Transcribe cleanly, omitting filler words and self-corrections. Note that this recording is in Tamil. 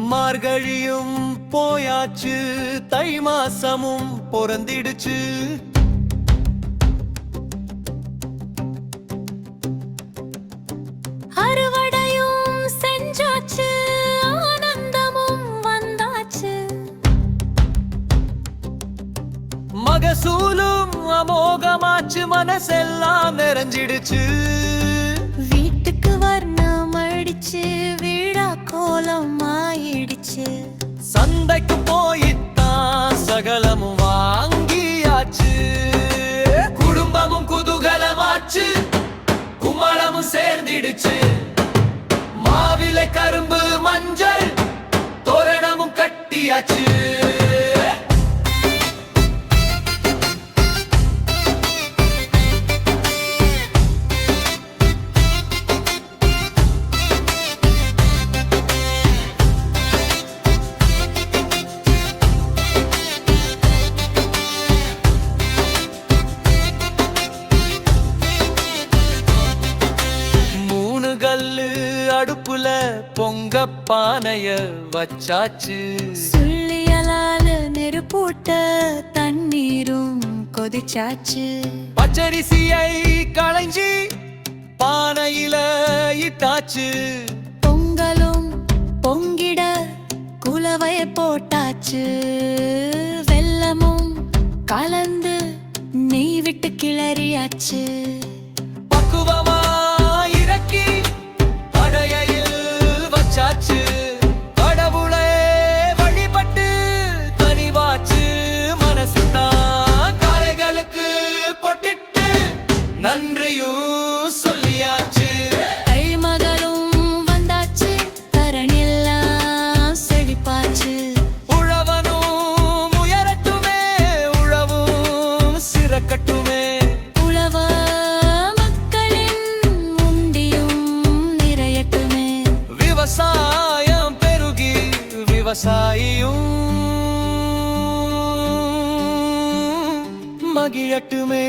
மார்கழியும் போயாச்சு, தை மாசமும் பொறந்திடுச்சு. அறுவடையும் செஞ்சாச்சு, ஆனந்தமும் வந்தாச்சு. மகசூலும் அமோகமாச்சு, மனசெல்லாம் நிறைஞ்சிடுச்சு. வீட்டுக்கு வர்ணம் அடிச்சு, வீடா கோலம் ஆயிடுச்சு. சந்தைக்கு போயித்தான் சகலமும் வாங்கியாச்சு. குடும்பமும் குதூகலமாச்சு, குமளமும் சேர்ந்திடுச்சு. மாவிலை கரும்பு மஞ்சள் தோரணமும் கட்டியாச்சு. அடுப்புல பொங்க பானைய வச்சாச்சு. சுள்ளியலால நெருப்பூட்ட தண்ணீரும் கொதிச்சாச்சு. பச்சரிசியை களைஞ்சி பானையில இட்டாச்சு. பொங்கலும் பொங்கிட குலவைய போட்டாச்சு. வெல்லமும் கலந்து நெய் விட்டு கிளறியாச்சு. பக்குவமா இறக்கி கடவுளே வழிபட்டு தனிவாச்சு. மனசுதான் காளைகளுக்கு பொட்டிட்டு நன்றியும் சொல்லியாச்சு. தை மகளும் வந்தாச்சு, தரணியெல்லாம் செழிப்பாச்சு. உழவனும் உயரட்டுமே, உழவும் சிறக்கட்டுமே. உழவ மக்களின் உண்டியும் நிறையட்டுமே. விவசாயம் பெருகி விவசாயியும் மகிழட்டுமே.